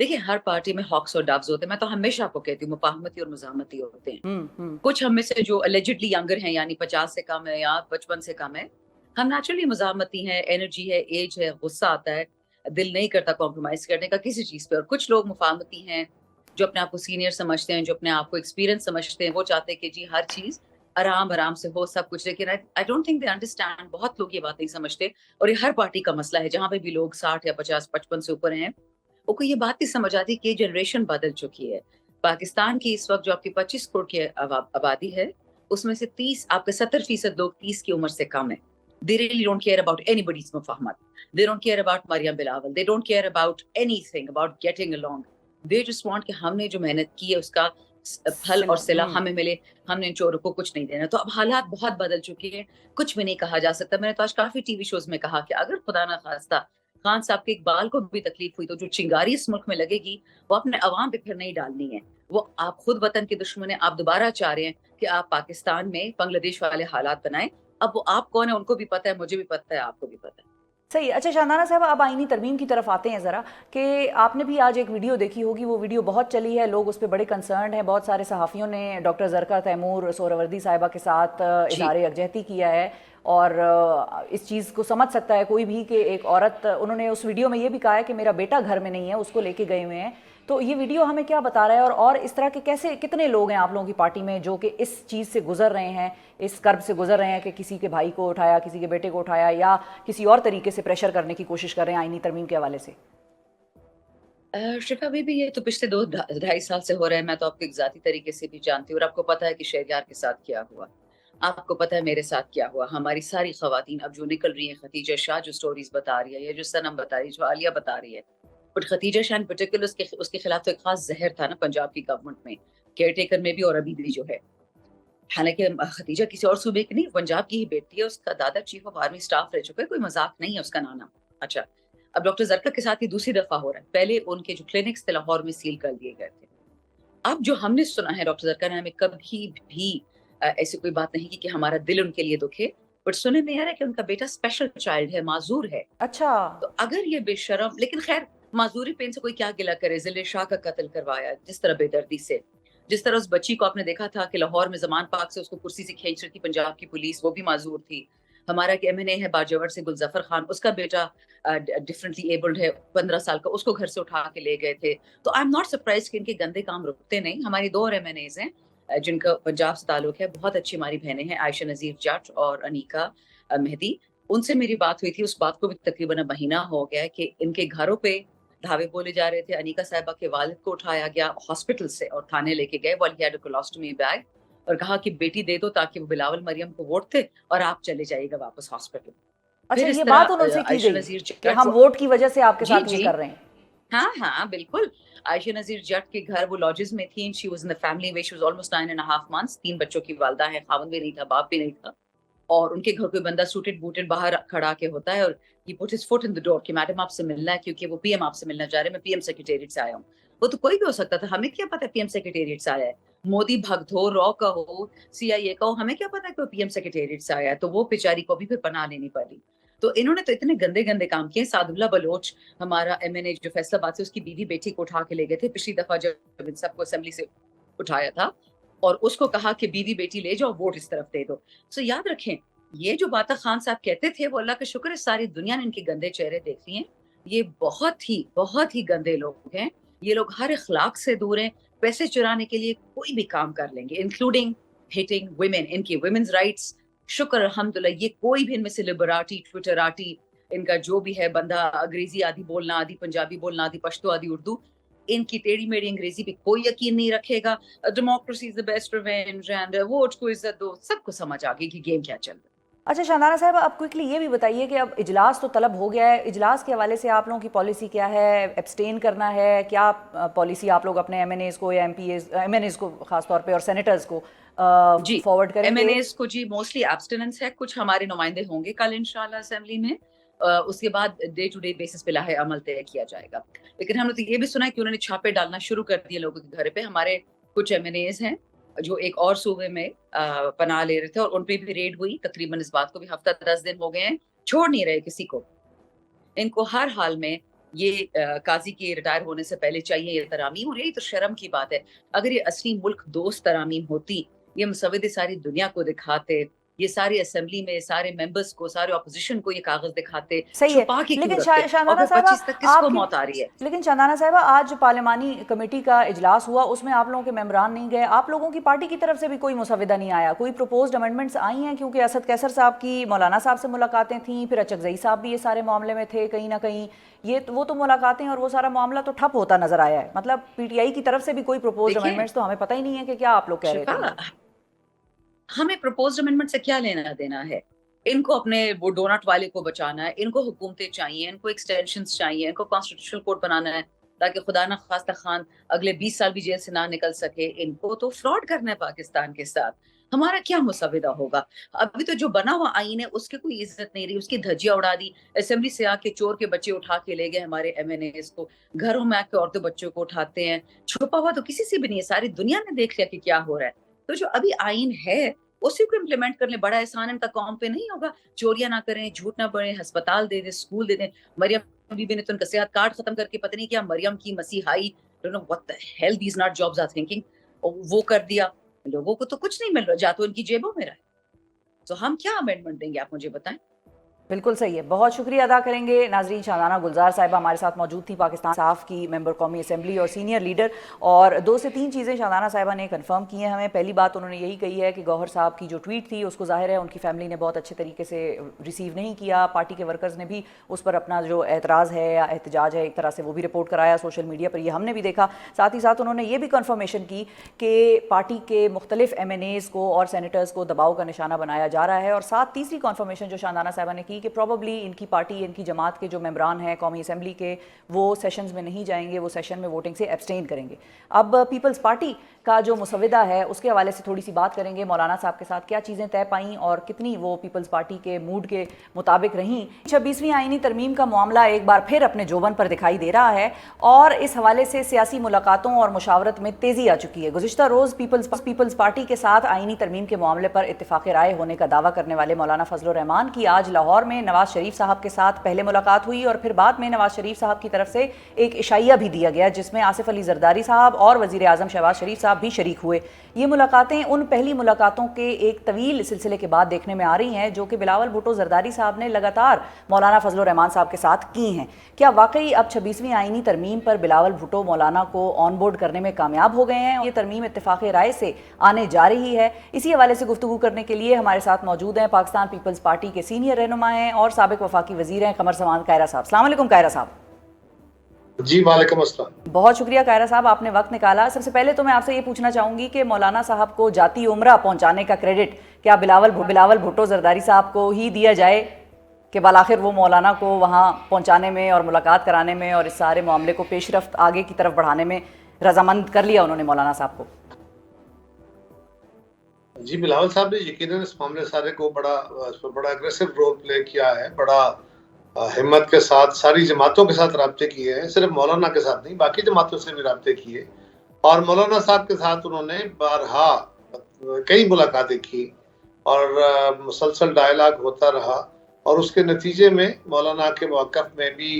دیکھیں ہر پارٹی میں ہاکس اور ڈاوز ہوتے ہیں. میں تو ہمیشہ آپ کو کہتی ہوں مفاہمتی اور مزاحمتی ہوتے ہیں. کچھ ہم میں سے جو الیجڈلی ینگر ہیں یعنی 50 سے کم ہے یا 55 سے کم ہے, ہم نیچرلی مزاحمتی ہیں, انرجی ہے, ایج ہے, غصہ آتا ہے, دل نہیں کرتا کمپرومائز کرنے کا کسی چیز پہ. اور کچھ لوگ مفاہمتی ہیں جو اپنے آپ کو سینئر سمجھتے ہیں, جو اپنے آپ کو ایکسپیرینس سمجھتے ہیں, وہ چاہتے ہیں کہ جی ہر چیز آرام آرام سے ہو سب کچھ. لیکن I don't think they understand, بہت لوگ یہ بات نہیں سمجھتے. اور یہ ہر پارٹی کا مسئلہ ہے, جہاں پہ بھی لوگ 60 یا 50 55 سے اوپر ہیں, وہ کو یہ بات نہیں سمجھ آتی کہ یہ جنریشن بدل چکی ہے. پاکستان کی اس وقت جو آپ کی 25 کروڑ کی آبادی ہے, اس میں سے 30 آپ کے 70% لوگ 30 کی عمر سے کم ہیں. They really don't care about anybody's مفاہمت. They don't care about Maryam Bilawal. They don't care about anything, about getting along. They just want کہ ہم نے جو محنت کی ہے اس کا پھل اور صلہ ہمیں ملے, ہم نے ان چوروں کو کچھ نہیں دینا. تو اب حالات بہت بدل چکے ہیں, کچھ بھی نہیں کہا جا سکتا. میں نے تو آج کافی ٹی وی شوز میں کہا کہ اگر خدا نہ خواستہ خان صاحب کے اقبال کو بھی تکلیف ہوئی تو جو چنگاری اس ملک میں لگے گی وہ اپنے عوام پہ پھر نہیں ڈالنی ہے. وہ آپ خود وطن کے دشمن ہیں, آپ دوبارہ چاہ رہے ہیں کہ آپ پاکستان میں بنگلہ دیش والے حالات بنائیں. اب وہ آپ کون ہے ان کو بھی پتہ ہے, مجھے بھی پتہ ہے, آپ کو بھی پتہ ہے. صحیح. اچھا شاندانہ صاحب, اب آئینی ترمیم کی طرف آتے ہیں ذرا, کہ آپ نے بھی آج ایک ویڈیو دیکھی ہوگی, وہ ویڈیو بہت چلی ہے, لوگ اس پہ بڑے کنسرنڈ ہیں. بہت سارے صحافیوں نے ڈاکٹر زرقا تیمور سہروردی صاحبہ کے ساتھ اظہار یکجہتی کیا ہے, اور اس چیز کو سمجھ سکتا ہے کوئی بھی کہ ایک عورت, انہوں نے اس ویڈیو میں یہ بھی کہا ہے کہ میرا بیٹا گھر میں نہیں ہے, اس کو لے کے گئے ہوئے ہیں. تو یہ ویڈیو ہمیں کیا بتا رہا ہے, اور اس طرح کے کیسے کتنے لوگ ہیں آپ لوگوں کی پارٹی میں جو کہ اس چیز سے گزر رہے ہیں, اس کرب سے گزر رہے ہیں کہ کسی کے بھائی کو اٹھایا, کسی کے بیٹے کو اٹھایا, یا کسی اور طریقے سے پریشر کرنے کی کوشش کر رہے ہیں آئینی ترمیم کے حوالے سے؟ شفا بھی یہ تو پچھلے 2-2.5 سال سے ہو رہا ہے. میں تو آپ کو ایک ذاتی طریقے سے بھی جانتی ہوں, اور آپ کو پتا ہے کہ شہریار کے ساتھ کیا ہوا, آپ کو پتا ہے میرے ساتھ کیا ہوا. ہماری ساری خواتین اب جو نکل رہی ہیں, خدیجہ شاہ جو سٹوریز بتا رہی ہے, یا جو سنم بتا رہی ہے, جو عالیہ بتا رہی ہے, but Khadija Shah in particular اس کے خلاف تو ایک خاص زہر تھا نا پنجاب کی گورنمنٹ میں, کیئر ٹیکر میں بھی اور ابھی بھی جو ہے. حالانکہ خدیجہ کسی اور صوبے کی نہیں, پنجاب کی ہی بیٹی ہے, اس کا دادا چیف آف آرمی اسٹاف رہ چکا ہے, کوئی مذاق نہیں ہے اس کا نانا. اچھا, اب ڈاکٹر زرقا کے ساتھ یہ دوسری دفعہ ہو رہا ہے. پہلے ان کے جو کلینکس تھے لاہور میں سیل کر دیے گئے تھے. اب جو ہم نے سنا ہے, ڈاکٹر زرقا نے ہمیں کبھی بھی ایسی کوئی بات نہیں کی کہ ہمارا دل ان کے لیے دکھے, بٹ سننے میں آ رہا ہے کہ ان کا بیٹا اسپیشل چائلڈ ہے, معذور ہے. اچھا. تو اگر یہ بے شرم, لیکن خیر معذوری پہ ان سے کوئی کیا گلہ کرے, ذل شاہ کا قتل کروایا جس طرح بے دردی سے, جس طرح اس بچی کو آپ نے دیکھا تھا کہ لاہور میں زمان پاک سے اس کو کرسی سے کھینچ رہی تھی پنجاب کی پولیس, وہ بھی معذور تھی. ہمارا ایک ایم این اے ہے باجوڑ سے, گلظفر خان, اس کا بیٹا ڈفرنٹلی ایبلڈ ہے 15 سال کا, اس کو گھر سے اٹھا کے لے گئے تھے. تو آئی ایم ناٹ سرپرائز کہ ان کے گندے کام رکتے نہیں. ہماری 2 اور ایم این ایز ہیں جن کا پنجاب سے تعلق ہے, بہت اچھی ہماری بہنیں ہیں, عائشہ نذیر جٹ اور انیکا مہدی. ان سے میری بات ہوئی تھی, اس بات کو بھی تقریباً مہینہ ہو گیا کہ ان کے گھروں پہ دھاوے بولے جا رہے تھے. انیکا صاحبہ کے والد کو اٹھایا گیا ہاسپٹل سے اور تھانے لے کے گئے, while he had a colostomy bag, اور کہا کہ بیٹی دے دو تاکہ وہ بلاول مریم کو ووٹ دے اور آپ چلے جائیے گا واپس ہاسپٹل. اچھا, یہ بات انہوں سے کی گئی کہ ہم ووٹ کی وجہ سے آپ کے ساتھ یہ کر رہے ہیں؟ ہاں ہاں بالکل. عائشہ نذیر جٹ کے گھر وہ لاجز میں تھیں. She was in the family where she was almost 9.5 months. 3 بچوں کی والدہ ہیں, خاوند بھی نہیں تھا, باپ بھی نہیں تھا. اور ان کے گھر کوئی بندہ سوٹڈ بوٹڈ باہر کھڑا کے ہوتا ہے, اور he put his foot in the door کہ میڈم آپ سے ملنا ہے, کیونکہ وہ پی ایم آپ سے ملنا چاہ رہے ہیں, میں پی ایم سیکریٹریٹ سے آیا ہوں. وہ تو کوئی بھی ہو سکتا تھا, ہمیں کیا پتا پی ایم سیکریٹریٹ سے آیا ہے. مودی بھگت ہو, رو کا ہو, سی آئی اے کا ہو, ہمیں کیا پتا کہ وہ پی ایم سیکریٹریٹ سے آیا ہے. تو وہ بیچاری کو بھی پھر پناہ لینی پڑی. تو انہوں نے تو اتنے گندے گندے کام کیے. سعد اللہ بلوچ ہمارا ایم این اے جو فیصل آباد سے, اس کی بیوی بیٹی کو اٹھا کے لے گئے تھے پچھلی دفعہ جب ان سب کو اسمبلی سے اٹھایا تھا, اور اس کو کہا کہ بیوی بیٹی لے جاؤ, ووٹ اس طرف دے دو. سو یاد رکھیں, یہ جو باتیں خان صاحب کہتے تھے وہ اللہ کا شکر ہے ساری دنیا نے ان کے گندے چہرے دیکھ لیے ہیں. یہ بہت ہی گندے لوگ ہیں. یہ لوگ ہر اخلاق سے دور ہیں. پیسے چرانے کے لیے کوئی بھی کام کر لیں گے, انکلوڈنگ ہیٹنگ ویمن. ان کی ویمنز رائٹس شکر الحمدللہ, یہ کوئی بھی ان میں سے لبراٹی ٹویٹراٹی ان کا جو بھی ہے بندہ, انگریزی آدھی بولنا, آدھی پنجابی بولنا, آدھی پشتو, آدھی اردو, ان کی ٹیڑھی میڑھی انگریزی پہ کوئی یقین نہیں رکھے گا. Democracy is the best revenge, and vote کو عزت دو. سب کو سمجھ آ گئی کہ گیم کیا چل رہا ہے. اچھا شاندانہ صاحب, آپ کوئکلی یہ بھی بتائیے کہ اب اجلاس تو طلب ہو گیا ہے, اجلاس کے حوالے سے آپ لوگوں کی پالیسی کیا ہے؟ ایبسٹین کرنا ہے کیا پالیسی آپ لوگ اپنے ایم این ایز کو یا ایم این ایز کو خاص طور پہ اور سینیٹرز کو جی فارورڈ کریں ایم گے؟ این ایز کو جی موسٹلی ایبسٹیننس ہے. کچھ ہمارے نمائندے ہوں گے کل انشاءاللہ اسمبلی میں, اس کے بعد ڈے ٹو ڈے بیسس پہ لاہے عمل طے کیا جائے گا. لیکن ہم نے تو یہ بھی سنا ہے کہ انہوں نے چھاپے ڈالنا شروع کر دیے لوگوں کے گھر پہ. ہمارے کچھ ایم این ایز ہیں جو ایک اور صوبے میں پناہ لے رہے تھے, اور ان پہ بھی ریڈ ہوئی. تقریباً اس بات کو بھی ہفتہ 10 دن ہو گئے ہیں, چھوڑ نہیں رہے کسی کو. ان کو ہر حال میں یہ قاضی کے ریٹائر ہونے سے پہلے چاہیے یہ ترامیم، اور یہی تو شرم کی بات ہے. اگر یہ اصلی ملک دوست ترامیم ہوتی، یہ مسودے ساری دنیا کو دکھاتے، یہ ساری اسمبلی میں سارے ممبرز کو، سارے اپوزیشن کو یہ کاغذ دکھاتے، صحیح ہے. چھپا کے کیوں لیکن رکھتے؟ اور شاندانہ پھر صاحبہ 25 تک کس آپ کو کی موت آ رہی ہے؟ لیکن شاندانہ صاحبہ آج جو پارلیمانی کمیٹی کا اجلاس ہوا اس میں آپ لوگوں کے ممبران نہیں گئے، آپ لوگوں کی پارٹی کی طرف سے بھی کوئی مسودہ نہیں آیا، کوئی پروپوزڈ امنڈمنٹس آئی ہیں؟ کیونکہ اسد کیسر صاحب کی مولانا صاحب سے ملاقاتیں تھیں، پھر اچکزئی صاحب بھی یہ سارے معاملے میں تھے کہیں نہ کہیں، وہ تو ملاقاتیں اور وہ سارا معاملہ تو ٹھپ ہوتا نظر آیا ہے. مطلب پی ٹی آئی کی طرف سے بھی کوئی پروپوزڈ دیکھیں امنڈمنٹس تو ہمیں پتہ ہی نہیں ہے کہ کیا آپ لوگ کہہ رہے تھے شفا، ان کو. ہمیں پروپوزڈ امنڈمنٹ سے کیا لینا دینا ہے؟ ان کو اپنے وہ ڈونٹ والے کو بچانا ہے، ان کو حکومتیں چاہیے، ان کو ایکسٹینشنز چاہیے، ان کو کانسٹیٹیوشنل کوڈ بنانا ہے تاکہ خدا نہ خواستہ خان اگلے 20 سال بھی جیل سے نہ نکل سکے. ان کو تو فراڈ کرنا ہے پاکستان کے ساتھ. ہمارا کیا مسودہ ہوگا؟ ابھی تو جو بنا ہوا آئین ہے اس کی کوئی عزت نہیں رہی، اس کی دھجیاں اڑا دی. اسمبلی سے آ کے چور کے بچے اٹھا کے لے گئے ہمارے ایم این ایز کو، گھروں میں آ کے عورتوں بچوں کو اٹھاتے ہیں. چھپا ہوا تو کسی سے بھی نہیں ہے، ساری دنیا نے دیکھ لیا کہ کیا ہو رہا ہے. تو جو ابھی آئین ہے اسی کو امپلیمنٹ کر لیں. بڑا احسان ان کا قوم پہ نہیں ہوگا. چوریاں نہ کریں، جھوٹ نہ بڑھیں، ہسپتال دے دیں، اسکول دے دیں. مریم بی بی نے تو ان کا صحت کارڈ ختم کر کے پتہ نہیں کیا مریم کی مسیحائی what the hell these not jobs are thinking، وہ کر دیا. لوگوں کو تو کچھ نہیں مل رہا، جا تو ان کی جیبوں میں رہا ہے. تو ہم کیا امینڈمنٹ دیں گے آپ مجھے بتائیں. بالکل صحیح ہے. بہت شکریہ ادا کریں گے. ناظرین، شاندانہ گلزار صاحبہ ہمارے ساتھ موجود تھی، پاکستان صاف کی ممبر قومی اسمبلی اور سینئر لیڈر، اور 2 سے 3 چیزیں شاندانہ صاحبہ نے کنفرم کی ہیں ہمیں. پہلی بات انہوں نے یہی کہی ہے کہ گوہر صاحب کی جو ٹویٹ تھی اس کو ظاہر ہے ان کی فیملی نے بہت اچھے طریقے سے ریسیو نہیں کیا. پارٹی کے ورکرز نے بھی اس پر اپنا جو اعتراض ہے یا احتجاج ہے ایک طرح سے وہ بھی رپورٹ کرایا سوشل میڈیا پر، یہ ہم نے بھی دیکھا. ساتھ ہی ساتھ انہوں نے یہ بھی کنفرمیشن کی کہ پارٹی کے مختلف ایم این ایز کو اور سینیٹرز کو دباؤ کا نشانہ بنایا جا رہا ہے. اور ساتھ تیسری کنفرمیشن جو شاندانہ صاحبہ نے کی کہ پروبیبلی ان کی پارٹی، ان کی جماعت کے جو ممبران ہیں قومی اسمبلی کے، وہ سیشنز میں نہیں جائیں گے، وہ سیشن میں ووٹنگ سے ایبسٹین کریں گے. اب پیپلز پارٹی کا جو مسودہ ہے اس کے حوالے سے تھوڑی سی بات کریں گے. مولانا صاحب کے ساتھ کیا چیزیں طے پائیں اور کتنی وہ پیپلز پارٹی کے موڈ کے مطابق رہیں. 26ویں آئینی ترمیم کا معاملہ ایک بار پھر اپنے جوبن پر دکھائی دے رہا ہے اور اس حوالے سے سیاسی ملاقاتوں اور مشاورت میں تیزی آ چکی ہے. گزشتہ روز پیپلز پارٹی کے ساتھ آئینی ترمیم کے معاملے پر اتفاق رائے ہونے کا دعویٰ کرنے والے مولانا فضل الرحمان کی آج لاہور میں نواز شریف صاحب کے ساتھ پہلے ملاقات ہوئی اور پھر بعد میں نواز شریف صاحب کی طرف سے ایک عشائیہ بھی دیا گیا جس میں آصف علی زرداری صاحب اور وزیر اعظم شہباز شریف صاحب بھی شریک ہوئے. یہ ملاقاتیں ان پہلی ملاقاتوں کے ایک طویل سلسلے کے بعد دیکھنے میں آ رہی ہیں جو کہ بلاول بھٹو زرداری صاحب نے لگاتار مولانا فضل الرحمان صاحب کے ساتھ کی ہیں. کیا واقعی اب 26ویں آئینی ترمیم پر بلاول بھٹو مولانا کو آن بورڈ کرنے میں کامیاب ہو گئے ہیں؟ یہ ترمیم اتفاق رائے سے آنے جا رہی ہے. اسی حوالے سے گفتگو کرنے کے لیے ہمارے ساتھ موجود ہیں پاکستان پیپلز پارٹی کے سینئر رہنما ہیں اور سابق وفاقی وزیر ہیں قمر سمان قاہرہ صاحب. السلام علیکم قاہرہ صاحب. جی وعلیکم السلام. بہت شکریہ قاہرہ صاحب، آپ نے وقت نکالا. سب سے پہلے تو میں آپ سے یہ پوچھنا چاہوں گی کہ مولانا صاحب کو جاتی عمرہ پہنچانے کا کریڈٹ کیا بلاول بھٹو زرداری صاحب کو ہی دیا جائے کہ بالآخر وہ مولانا کو وہاں پہنچانے میں اور ملاقات کرانے میں اور اس سارے معاملے کو پیش رفت آگے کی طرف بڑھانے میں رضامند کر لیا انہوں نے مولانا صاحب کو؟ جی بلاول صاحب نے یقیناً اس معاملے سارے کو بڑا اگریسو رول پلے کیا ہے، بڑا ہمت کے ساتھ ساری جماعتوں کے ساتھ رابطے کیے ہیں، صرف مولانا کے ساتھ نہیں باقی جماعتوں سے بھی رابطے کیے، اور مولانا صاحب کے ساتھ انہوں نے بارہا کئی ملاقاتیں کی اور مسلسل ڈائلاگ ہوتا رہا، اور اس کے نتیجے میں مولانا کے موقف میں بھی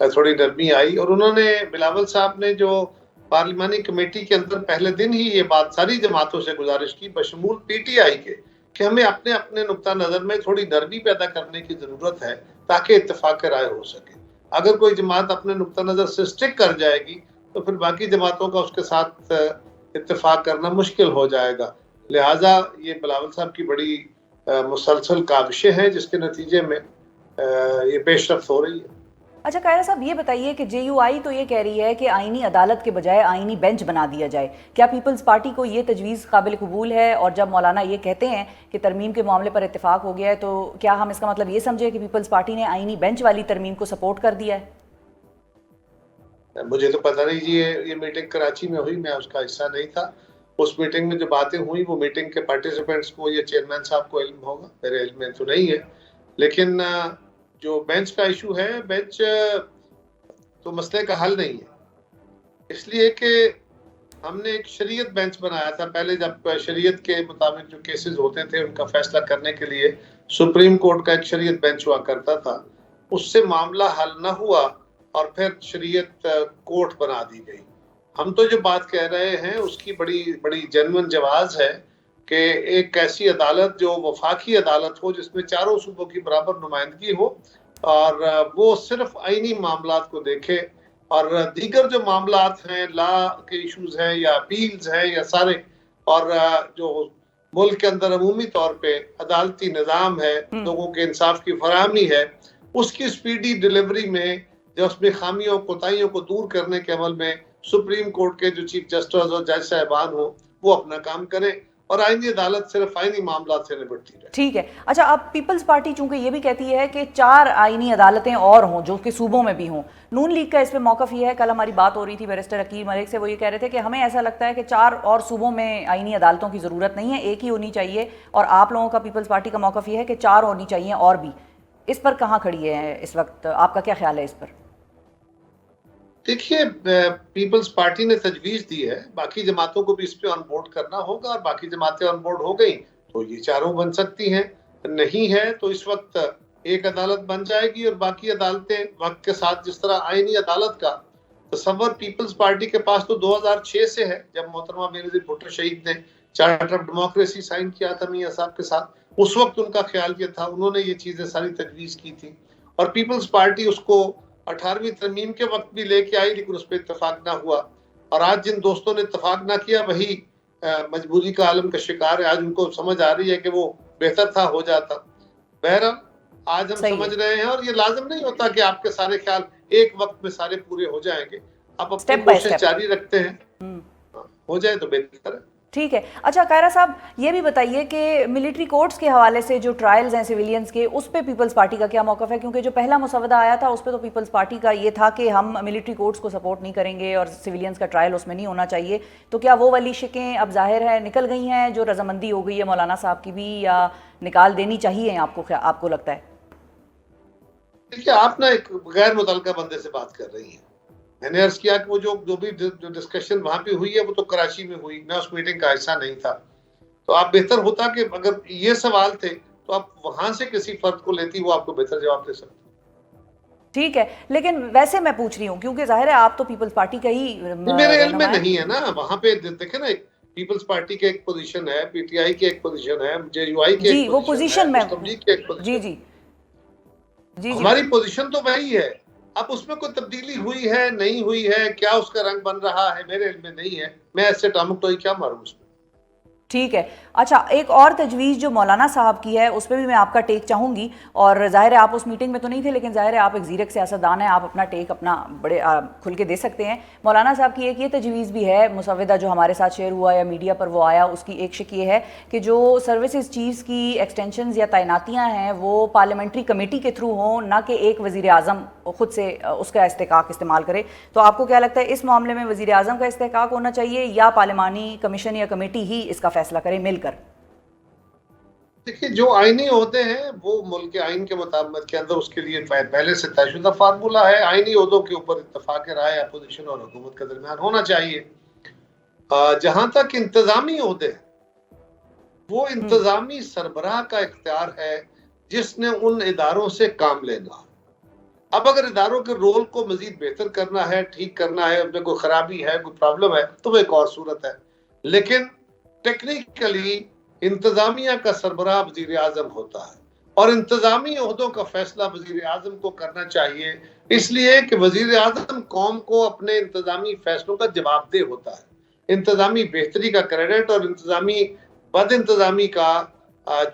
تھوڑی نرمی آئی. اور انہوں نے بلاول صاحب نے جو پارلیمانی کمیٹی کے اندر پہلے دن ہی یہ بات ساری جماعتوں سے گزارش کی بشمول پی ٹی آئی کے کہ ہمیں اپنے نقطہ نظر میں تھوڑی نرمی پیدا کرنے کی ضرورت ہے تاکہ اتفاق رائے ہو سکے. اگر کوئی جماعت اپنے نقطہ نظر سے سٹک کر جائے گی تو پھر باقی جماعتوں کا اس کے ساتھ اتفاق کرنا مشکل ہو جائے گا. لہٰذا یہ بلاول صاحب کی بڑی مسلسل کاوشیں ہیں جس کے نتیجے میں یہ پیش رفت ہو رہی ہے. اچھا قاہرہ صاحب یہ بتائیے کہ جے یو آئی تو یہ کہہ رہی ہے کہ آئینی عدالت کے بجائے آئینی بینچ بنا دیا جائے. کیا پیپلز پارٹی کو یہ تجویز قابل قبول ہے؟ اور جب مولانا یہ کہتے ہیں کہ ترمیم کے معاملے پر اتفاق ہو گیا ہے تو کیا ہم اس کا مطلب یہ سمجھے کہ پیپلز پارٹی نے آئینی بینچ والی ترمیم کو سپورٹ کر دیا ہے؟ مجھے تو پتہ نہیں جی، یہ میٹنگ کراچی میں ہوئی، میں اس کا حصہ نہیں تھا. اس میٹنگ میں جو باتیں ہوئی وہ میٹنگ کے پارٹیسپینٹس کو یا چیئرمین صاحب کو علم ہوگا، میرے علم میں تو نہیں ہے. لیکن جو بینچ کا ایشو ہے، بینچ تو مسئلے کا حل نہیں ہے، اس لیے کہ ہم نے ایک شریعت بینچ بنایا تھا. پہلے جب شریعت کے مطابق جو کیسز ہوتے تھے ان کا فیصلہ کرنے کے لیے سپریم کورٹ کا ایک شریعت بینچ ہوا کرتا تھا، اس سے معاملہ حل نہ ہوا. اور پھر شریعت کورٹ بنا دی گئی. ہم تو جو بات کہہ رہے ہیں اس کی بڑی بڑی جینوئن جواز ہے کہ ایک ایسی عدالت جو وفاقی عدالت ہو جس میں چاروں صوبوں کی برابر نمائندگی ہو اور وہ صرف آئینی معاملات کو دیکھے اور دیگر جو معاملات ہیں لا کے ایشوز ہیں یا اپیلز ہیں یا سارے اور جو ملک کے اندر عمومی طور پہ عدالتی نظام ہے لوگوں کے انصاف کی فراہمی ہے اس کی سپیڈی ڈیلیوری میں جو اس میں خامیوں کوتاہیوں کو دور کرنے کے عمل میں سپریم کورٹ کے جو چیف جسٹس اور جج صاحبان ہوں وہ اپنا کام کریں اور آئینی عدالت صرف آئینی معاملات سے نپٹتی رہے. ٹھیک ہے. اچھا اب پیپلز پارٹی چونکہ یہ بھی کہتی ہے کہ 4 آئینی عدالتیں اور ہوں جو کہ صوبوں میں بھی ہوں. نون لیگ کا اس پہ موقف یہ ہے, کل ہماری بات ہو رہی تھی بیرسٹر عقیل ملک سے, وہ یہ کہہ رہے تھے کہ ہمیں ایسا لگتا ہے کہ 4 اور صوبوں میں آئینی عدالتوں کی ضرورت نہیں ہے, ایک ہی ہونی چاہیے, اور آپ لوگوں کا پیپلز پارٹی کا موقف یہ ہے کہ 4 ہونی چاہیے اور بھی. اس پر کہاں کھڑی ہے اس وقت, آپ کا کیا خیال ہے اس پر؟ دیکھیے پیپلز پارٹی نے تجویز دی ہے, باقی جماعتوں کو بھی اس پہ آن بورڈ کرنا ہوگا اور باقی جماعتیں آن بورڈ ہو گئیں تو یہ 4 بن سکتی ہیں, نہیں ہے تو اس وقت ایک عدالت بن جائے گی اور باقی عدالتیں وقت کے ساتھ جس طرح آئینی عدالت کا تصور پیپلز پارٹی کے پاس تو 2006 سے ہے جب محترمہ بینظیر بھٹو شہید نے چارٹر آف ڈیموکریسی سائن کیا تھا میاں صاحب کے ساتھ. اس وقت ان کا خیال یہ تھا, انہوں نے یہ چیزیں ساری تجویز کی تھی اور پیپلز پارٹی اس کو 18ویں ترمیم کے وقت بھی لے کے آئی لیکن اس پہ اتفاق نہ ہوا. اور آج جن دوستوں نے اتفاق نہ کیا وہی مجبوری کا عالم کا شکار ہے. آج ان کو سمجھ آ رہی ہے کہ وہ بہتر تھا ہو جاتا. بہرحال آج ہم سمجھ رہے ہیں اور یہ لازم نہیں ہوتا کہ آپ کے سارے خیال ایک وقت میں سارے پورے ہو جائیں گے, آپ اپنی کوشش جاری رکھتے ہیں, ہو جائے تو بہتر ہے. ٹھیک ہے. اچھا قاہرہ صاحب یہ بھی بتائیے کہ ملٹری کورٹس کے حوالے سے جو ٹرائلز ہیں سویلینز کے, اس پہ پیپلز پارٹی کا کیا موقف ہے؟ کیونکہ جو پہلا مسودہ آیا تھا اس پہ تو پیپلز پارٹی کا یہ تھا کہ ہم ملٹری کورٹس کو سپورٹ نہیں کریں گے اور سویلینز کا ٹرائل اس میں نہیں ہونا چاہیے. تو کیا وہ والی شکیں اب ظاہر ہے نکل گئی ہیں جو رضامندی ہو گئی ہے مولانا صاحب کی بھی, یا نکال دینی چاہیے آپ کو لگتا ہے؟ دیکھیے آپ نا ایک غیر متعلقہ بندے سے بات کر رہی ہیں. میں نے عرض کیا کہ وہ جو بھی ڈسکشن وہاں پہ ہوئی ہے وہ تو کراچی میں ہوئی, میں اس میٹنگ کا حصہ نہیں تھا. تو آپ بہتر ہوتا کہ اگر یہ سوال تھے تو آپ وہاں سے کسی فرد کو لیتی, وہ آپ کو بہتر جواب دے سکتے. ٹھیک ہے, لیکن ویسے میں پوچھ رہی ہوں کیونکہ ظاہر ہے آپ تو پیپلز پارٹی کا ہی میرے علم میں نہیں ہے نا. وہاں پہ دیکھیں نا, ایک پیپلز پارٹی کی ایک پوزیشن ہے, پی ٹی آئی کی ایک پوزیشن ہے, جے یو آئی کی ایک پوزیشن ہے, مسلم لیگ کی ایک پوزیشن ہے. ہماری پوزیشن تو وہی ہے. اب اس میں کوئی تبدیلی ہوئی ہے نہیں ہوئی ہے, کیا اس کا رنگ بن رہا ہے, میرے علم میں نہیں ہے. میں ایسے ٹامک تو ہی کیا ماروں اس میں. ٹھیک ہے. اچھا ایک اور تجویز جو مولانا صاحب کی ہے اس پہ بھی میں آپ کا ٹیک چاہوں گی, اور ظاہر ہے آپ اس میٹنگ میں تو نہیں تھے لیکن ظاہر ہے آپ ایک زیرک سیاستدان ہیں, آپ اپنا ٹیک اپنا بڑے کھل کے دے سکتے ہیں. مولانا صاحب کی ایک یہ تجویز بھی ہے, مسودہ جو ہمارے ساتھ شیئر ہوا یا میڈیا پر وہ آیا, اس کی ایک شک یہ ہے کہ جو سروسز چیفز کی ایکسٹینشنز یا تعیناتیاں ہیں وہ پارلیمنٹری کمیٹی کے تھرو ہوں, نہ کہ ایک وزیر اعظم خود سے اس کا استحقاق استعمال کرے. تو آپ کو کیا لگتا ہے اس معاملے میں وزیر اعظم کا استحقاق ہونا چاہیے یا پارلیمانی کمیشن یا کمیٹی ہی اس کا فیصلہ کرے مل کر؟ دیکھیے جو آئینی عہدے ہیں وہ ملک کے آئین کے مطابق کے اندر اس کے لیے پہلے سے طے شدہ فارمولہ ہے. آئینی عہدوں کے اوپر اتفاق رائے اپوزیشن اور حکومت کے درمیان ہونا چاہیے. جہاں تک انتظامی عہدے وہ انتظامی سربراہ کا اختیار ہے جس نے ان اداروں سے کام لینا. اب اگر اداروں کے رول کو مزید بہتر کرنا ہے, ٹھیک کرنا ہے, ان میں کوئی خرابی ہے, کوئی پرابلم ہے تو وہ ایک اور صورت ہے. لیکن ٹیکنیکلی انتظامیہ کا سربراہ وزیر اعظم ہوتا ہے اور انتظامی عہدوں کا فیصلہ وزیر اعظم کو کرنا چاہیے, اس لیے کہ وزیر اعظم قوم کو اپنے انتظامی فیصلوں کا جواب دہ ہوتا ہے. انتظامی بہتری کا کریڈٹ اور انتظامی بد انتظامی کا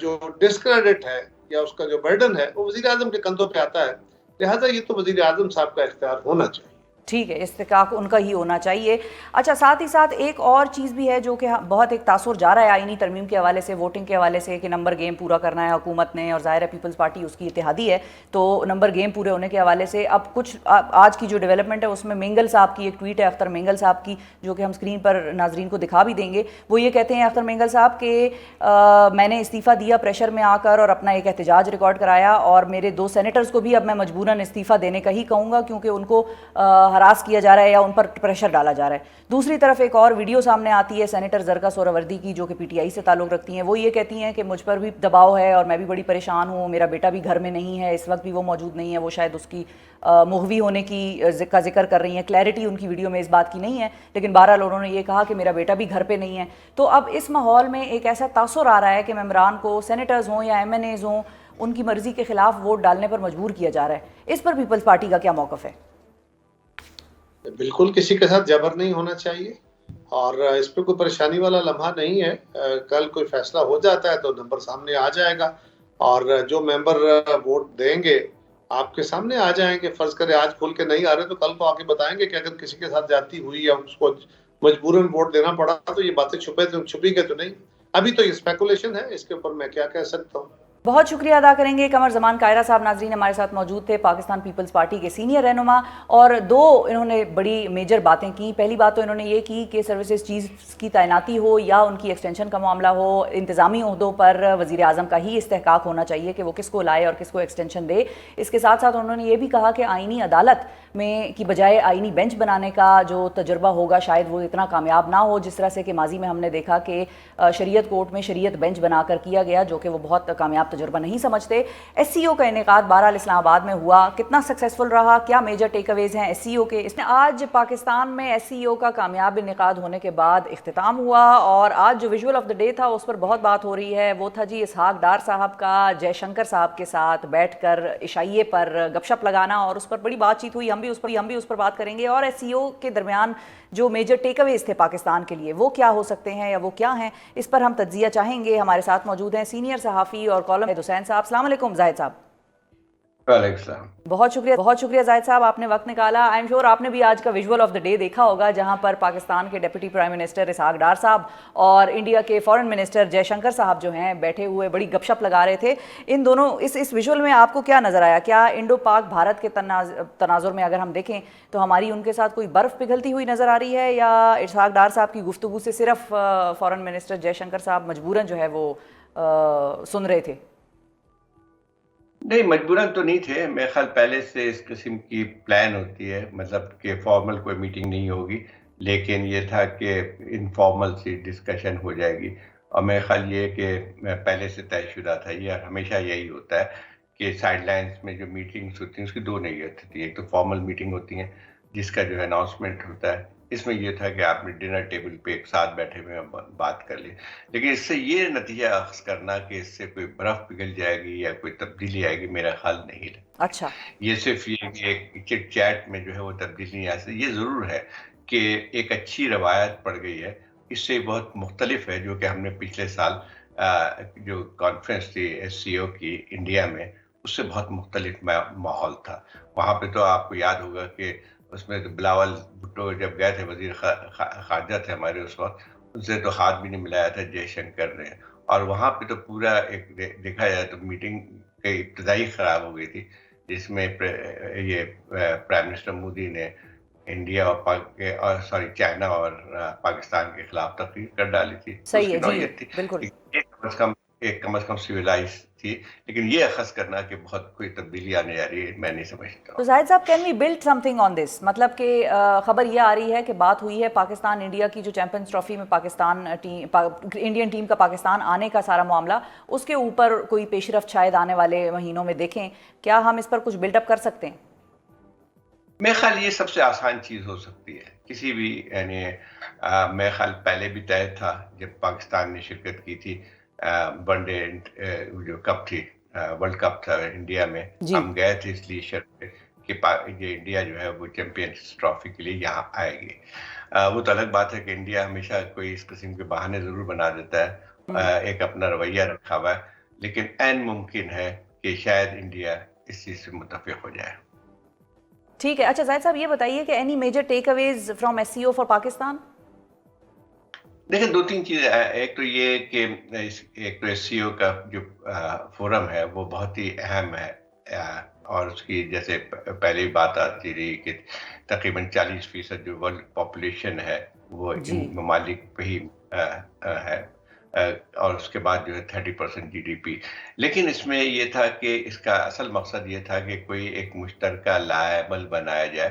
جو ڈسکریڈٹ ہے یا اس کا جو برڈن ہے وہ وزیر اعظم کے کندھوں پہ آتا ہے. لہٰذا یہ تو وزیر اعظم صاحب کا اختیار ہونا چاہیے. ٹھیک ہے, استحقاق ان کا ہی ہونا چاہیے. اچھا ساتھ ہی ساتھ ایک اور چیز بھی ہے جو کہ بہت ایک تاثر جا رہا ہے آئینی ترمیم کے حوالے سے, ووٹنگ کے حوالے سے, کہ نمبر گیم پورا کرنا ہے حکومت نے, اور ظاہر ہے پیپلز پارٹی اس کی اتحادی ہے, تو نمبر گیم پورے ہونے کے حوالے سے اب کچھ آج کی جو ڈیولپمنٹ ہے اس میں مینگل صاحب کی ایک ٹویٹ ہے, اختر مینگل صاحب کی, جو کہ ہم اسکرین پر ناظرین کو دکھا بھی دیں گے. وہ یہ کہتے ہیں اختر مینگل صاحب کہ میں نے استعفیٰ دیا پریشر میں آ کر اور اپنا ایک احتجاج ریکارڈ کرایا, اور میرے 2 سینیٹرز کو بھی اب میں مجبوراً استعفیٰ دینے کا ہی کہوں گا کیونکہ ان کو ہراس کیا جا رہا ہے یا ان پر پریشر ڈالا جا رہا ہے. دوسری طرف ایک اور ویڈیو سامنے آتی ہے سینیٹر زرکا سہروردی کی جو کہ پی ٹی آئی سے تعلق رکھتی ہیں. وہ یہ کہتی ہیں کہ مجھ پر بھی دباؤ ہے اور میں بھی بڑی پریشان ہوں, میرا بیٹا بھی گھر میں نہیں ہے, اس وقت بھی وہ موجود نہیں ہے, وہ شاید اس کی مغوی ہونے کی کا ذکر کر رہی ہیں. کلیئرٹی ان کی ویڈیو میں اس بات کی نہیں ہے, لیکن بہرحال انہوں نے یہ کہا کہ میرا بیٹا بھی گھر پہ نہیں ہے. تو اب اس ماحول میں ایک ایسا تاثر آ رہا ہے کہ ممبران کو سینیٹرز ہوں یا ایم این ایز ہوں ان کی مرضی کے خلاف ووٹ ڈالنے پر مجبور کیا جا رہا ہے. اس پر پیپلز پارٹی کا کیا موقف ہے؟ بالکل کسی کے ساتھ جبر نہیں ہونا چاہیے اور اس پہ کوئی پریشانی والا لمحہ نہیں ہے. کل کوئی فیصلہ ہو جاتا ہے تو نمبر سامنے آ جائے گا اور جو ممبر ووٹ دیں گے آپ کے سامنے آ جائیں گے. فرض کرے آج کھول کے نہیں آ رہے تو کل کو آ کے بتائیں گے کہ اگر کسی کے ساتھ جاتی ہوئی یا اس کو مجبوراً ووٹ دینا پڑا تو یہ باتیں چھپی گئے تو نہیں. ابھی تو یہ اسپیکولیشن ہے, اس کے اوپر میں کیا کہہ سکتا ہوں. بہت شکریہ ادا کریں گے قمر زمان قاہرہ صاحب. ناظرین ہمارے ساتھ موجود تھے پاکستان پیپلز پارٹی کے سینئر رہنما, اور دو انہوں نے بڑی میجر باتیں کی. پہلی بات تو انہوں نے یہ کی کہ سروسز چیف کی تعیناتی ہو یا ان کی ایکسٹینشن کا معاملہ ہو, انتظامی عہدوں پر وزیر اعظم کا ہی استحقاق ہونا چاہیے کہ وہ کس کو لائے اور کس کو ایکسٹینشن دے. اس کے ساتھ ساتھ انہوں نے یہ بھی کہا کہ آئینی عدالت میں کی بجائے آئینی بینچ بنانے کا جو تجربہ ہوگا شاید وہ اتنا کامیاب نہ ہو جس طرح سے کہ ماضی میں ہم نے دیکھا کہ شریعت کورٹ میں شریعت بینچ بنا کر کیا گیا, جو کہ وہ بہت کامیاب تجربہ نہیں سمجھتے. ایس سی او کا انعقاد بہرحال اسلام آباد میں ہوا, کتنا سکسیسفل رہا, کیا میجر ٹیک اویز ہیں ایس سی او کے؟ اس میں آج پاکستان میں ایس سی او کا کامیاب انعقاد ہونے کے بعد اختتام ہوا, اور آج جو ویژول آف دا ڈے تھا اس پر بہت بات ہو رہی ہے. وہ تھا جی اسحاق ڈار صاحب کا جے شنکر صاحب کے ساتھ بیٹھ کر عشائیے پر گپ شپ لگانا, اور اس پر بڑی بات چیت ہوئی. ہم بھی اس پر بات کریں گے. اور ایس سی او کے درمیان جو میجر ٹیک اویز تھے پاکستان کے لیے وہ کیا ہو سکتے ہیں یا وہ کیا ہیں, اس پر ہم تجزیہ چاہیں گے. ہمارے ساتھ موجود ہیں سینئر صحافی اور کالم حسین صاحب. السلام علیکم زاہد صاحب. وعلیکم السلام. بہت شکریہ زاہد صاحب, آپ نے وقت نکالا. آئی ایم شیور آپ نے بھی آج کا ویژول آف دا ڈے دیکھا ہوگا جہاں پر پاکستان کے deputy prime minister Ishaq Dar صاحب اور انڈیا کے فارن منسٹر جے شنکر صاحب جو ہیں بیٹھے ہوئے بڑی گپ شپ لگا رہے تھے. ان دونوں اس ویژول میں آپ کو کیا نظر آیا؟ کیا انڈو پاک بھارت کے تناظر میں اگر ہم دیکھیں تو ہماری ان کے ساتھ کوئی برف پگھلتی ہوئی نظر آ رہی ہے, یا اسحاق ڈار صاحب کی گفتگو سے صرف فارن منسٹر جے شنکر صاحب مجبوراً جو ہے وہ سن رہے تھے؟ نہیں, مجبوراً تو نہیں تھے. میرے خیال پہلے سے اس قسم کی پلان ہوتی ہے, مطلب کہ فارمل کوئی میٹنگ نہیں ہوگی, لیکن یہ تھا کہ انفارمل سی ڈسکشن ہو جائے گی. اور میرے خیال یہ کہ پہلے سے طے شدہ تھا. یہ ہمیشہ یہی ہوتا ہے کہ سائڈ لائنس میں جو میٹنگس ہوتی ہیں اس کی دو نوعیت ہوتی ہے. ایک تو فارمل میٹنگ ہوتی ہیں جس کا جو ہے اناؤنسمنٹ ہوتا ہے, اس میں یہ تھا کہ آپ نے ڈنر ٹیبل پہ ایک ساتھ بیٹھے ہوئے بات کر لی. لیکن اس سے یہ نتیجہ اخذ کرنا کہ اس سے کوئی برف پگھل جائے گی یا کوئی تبدیلی آئے گی, میرا خیال نہیں ہے. اچھا, یہ صرف یہ ایک چٹ چیٹ میں جو ہے وہ تبدیلی نہیں آ سکتی. یہ ضرور ہے کہ ایک اچھی روایت پڑ گئی ہے, اس سے بہت مختلف ہے جو کہ ہم نے پچھلے سال جو کانفرنس تھی ایس سی او کی انڈیا میں, اس سے بہت مختلف ماحول تھا. وہاں پہ تو آپ کو یاد ہوگا کہ اس میں بلاول بھٹو جب گئے تھے, وزیر خارجہ تھے ہمارے اس وقت, ان سے تو ہاتھ بھی نہیں ملایا تھا جے شنکر نے. اور وہاں پہ تو پورا ایک دیکھا جائے تو میٹنگ کی ابتدائی خراب ہو گئی تھی, جس میں یہ پرائم منسٹر مودی نے انڈیا اور چائنا اور پاکستان کے خلاف تقریر کر ڈالی تھی. صحیح ہے جی, بالکل. ایک کم از کم سویلائز تھی, لیکن یہ اخذ کرنا کہ بہت کوئی تبدیلی آنے جا رہی ہے میں نہیں سمجھتا. تو Zahid sahab, can we build something on this? مطلب کہ خبر یہ آ رہی ہے کہ بات ہوئی ہے پاکستان انڈیا کی جو چیمپئنز ٹرافی میں انڈین ٹیم کا پاکستان آنے کا سارا معاملہ, اس کے اوپر کوئی پیش رفت شاید آنے والے مہینوں میں دیکھیں. کیا ہم اس پر کچھ بلڈ اپ کر سکتے ہیں؟ میرے خیال یہ سب سے آسان چیز ہو سکتی ہے کسی بھی, یعنی میرے خیال پہلے بھی طے تھا جب پاکستان نے شرکت کی تھی ون ڈے جو کپ تھی, ورلڈ کپ تھا انڈیا میں, ہم گئے تھے اس لیے شرط کہ یہ انڈیا جو ہے وہ چیمپئنز ٹرافی کے لیے یہاں آئے گی. وہ تو الگ بات ہے کہ انڈیا ہمیشہ کوئی اس قسم کے بہانے ضرور بنا دیتا ہے, ایک اپنا رویہ رکھا ہوا ہے, لیکن عین ممکن ہے کہ شاید انڈیا اس چیز سے متفق ہو جائے. ٹھیک ہے. اچھا زاہد صاحب, یہ بتائیے کہ any major takeaways from S C O for Pakistan? دیکھیں, دو تین چیزیں. ایک تو یہ کہ ایک تو ایس سی او کا جو فورم ہے وہ بہت ہی اہم ہے, اور اس کی جیسے پہلے بات آتی رہی کہ تقریباً 40% جو ورلڈ پاپولیشن ہے وہ ان ممالک پہ ہی ہے, اور اس کے بعد جو ہے 30% جی ڈی پی. لیکن اس میں یہ تھا کہ اس کا اصل مقصد یہ تھا کہ کوئی ایک مشترکہ لائحہ عمل بنایا جائے